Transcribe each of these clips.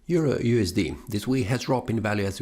Euro USD this week has dropped in value as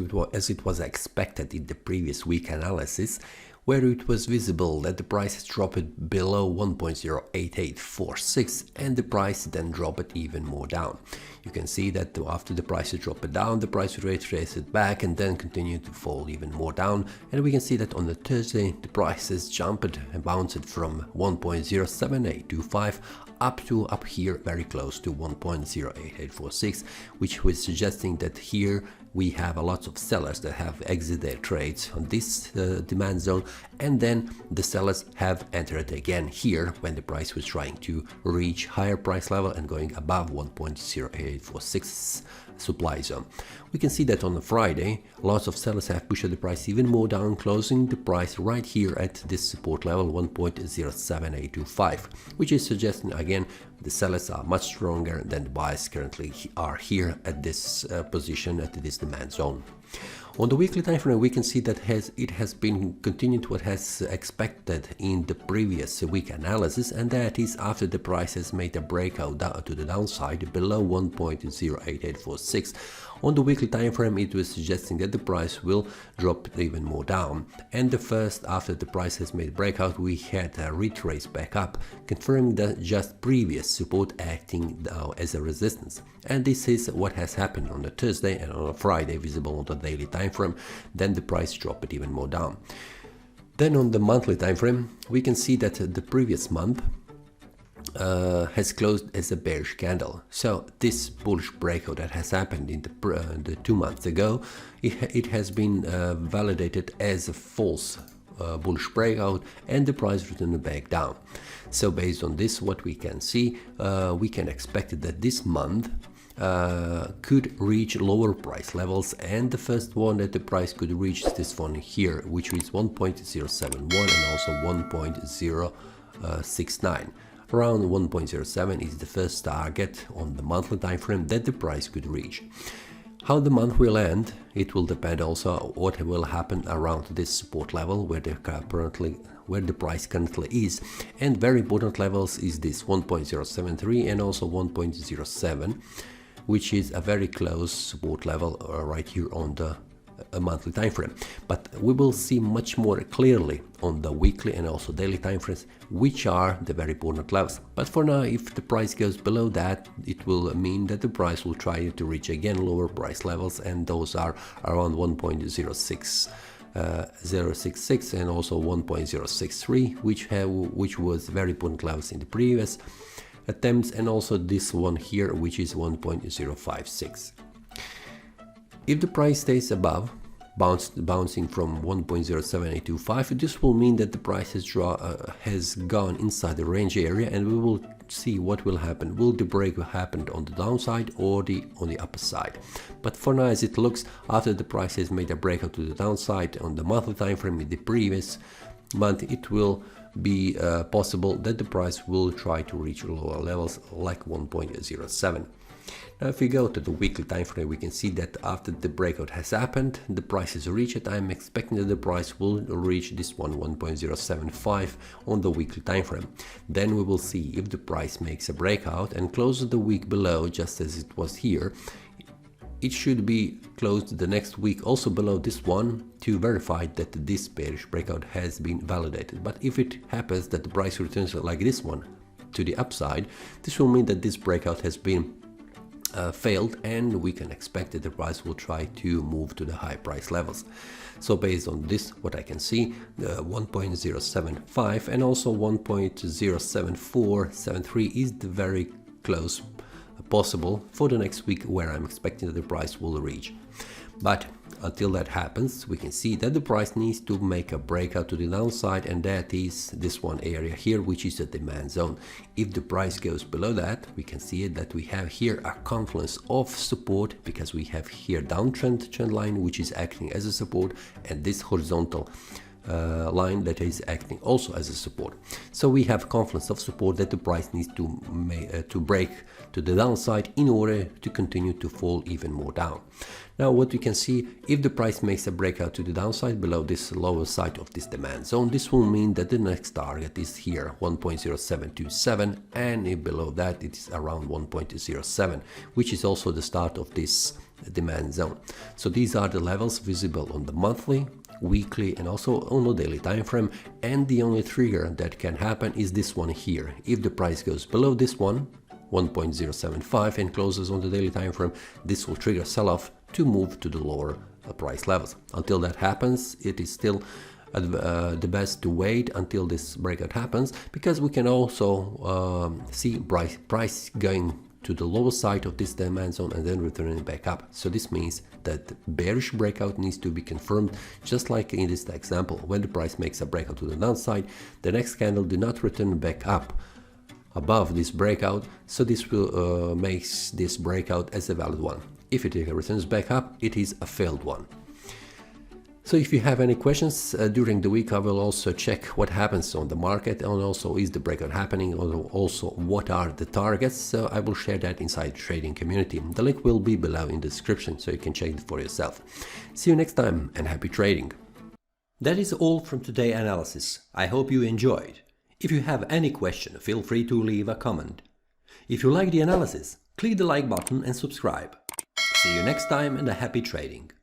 it was expected in the previous week analysis, where it was visible that the price has dropped below 1.08846 and the price then dropped even more down. You can see that after the price dropped down, the price retraced back and then continued to fall even more down, and we can see that on the Thursday the prices jumped and bounced from 1.07825 up here very close to 1.08846, which was suggesting that here we have a lot of sellers that have exited their trades on this demand zone, and then the sellers have entered again here when the price was trying to reach higher price level and going above 1.08846 supply zone. We can see that on the Friday lots of sellers have pushed the price even more down, closing the price right here at this support level 1.07825, which is suggesting again the sellers are much stronger than the buyers currently are here at this position at this demand zone. On the weekly time frame, we can see that it has been continued what has expected in the previous week analysis, and that is after the price has made a breakout to the downside below 1.08846. On the weekly time frame, it was suggesting that the price will drop even more down, and after the price has made breakout, we had a retrace back up, confirming that just previous support acting now as a resistance. And this is what has happened on the Thursday and on a Friday, visible on the daily time frame. Then the price dropped even more down. Then on the monthly time frame, we can see that the previous month has closed as a bearish candle. So this bullish breakout that has happened in the 2 months ago, it has been validated as a false bullish breakout, and the price returned back down. So based on this, what we can see, we can expect that this month could reach lower price levels, and the first one that the price could reach is this one here, which is 1.071 and also 1.069. Around 1.07 is the first target on the monthly time frame that the price could reach. How the month will end, it will depend also what will happen around this support level where the price currently is, and very important levels is this 1.073 and also 1.07, which is a very close support level right here on the monthly time frame. But we will see much more clearly on the weekly and also daily time frames which are the very important levels. But for now, if the price goes below that, it will mean that the price will try to reach again lower price levels, and those are around 1.066 and also 1.063, which was very important levels in the previous attempts, and also this one here, which is 1.056. If the price stays above, bouncing from 1.07825, this will mean that the price has gone inside the range area, and we will see what will happen. Will the break happen on the downside or on the upper side? But for now, as it looks, after the price has made a breakout to the downside on the monthly time frame in the previous month, it will be possible that the price will try to reach lower levels like 1.07. Now if we go to the weekly time frame, we can see that after the breakout has happened, the price is reached. I'm expecting that the price will reach this one, 1.075 on the weekly time frame. Then we will see if the price makes a breakout and closes the week below, just as it was here. It should be closed the next week also below this one to verify that this bearish breakout has been validated. But if it happens that the price returns like this one to the upside, this will mean that this breakout has been failed, and we can expect that the price will try to move to the high price levels. So based on this, what I can see, 1.075 and also 1.07473 is the very close possible for the next week, where I'm expecting that the price will reach. But until that happens, we can see that the price needs to make a breakout to the downside, and that is this one area here, which is the demand zone. If the price goes below that, we can see that we have here a confluence of support, because we have here downtrend trend line which is acting as a support, and this horizontal line that is acting also as a support. So we have confluence of support that the price needs to break to the downside in order to continue to fall even more down. Now what we can see, if the price makes a breakout to the downside below this lower side of this demand zone, this will mean that the next target is here 1.0727, and if below that it is around 1.07, which is also the start of this demand zone. So these are the levels visible on the monthly, weekly, and also on the daily time frame, and the only trigger that can happen is this one here. If the price goes below this one, 1.075, and closes on the daily time frame, this will trigger sell-off to move to the lower price levels. Until that happens, it is still the best to wait until this breakout happens, because we can also see price going to the lower side of this demand zone and then returning back up. So this means that bearish breakout needs to be confirmed, just like in this example. When the price makes a breakout to the downside, the next candle did not return back up above this breakout, so this will makes this breakout as a valid one. If it returns back up, it is a failed one. So if you have any questions during the week, I will also check what happens on the market, and also is the breakout happening, or also what are the targets. So I will share that inside the trading community. The link will be below in the description, so you can check it for yourself. See you next time, and happy trading. That is all from today's analysis. I hope you enjoyed. If you have any question, feel free to leave a comment. If you like the analysis, click the like button and subscribe. See you next time, and a happy trading.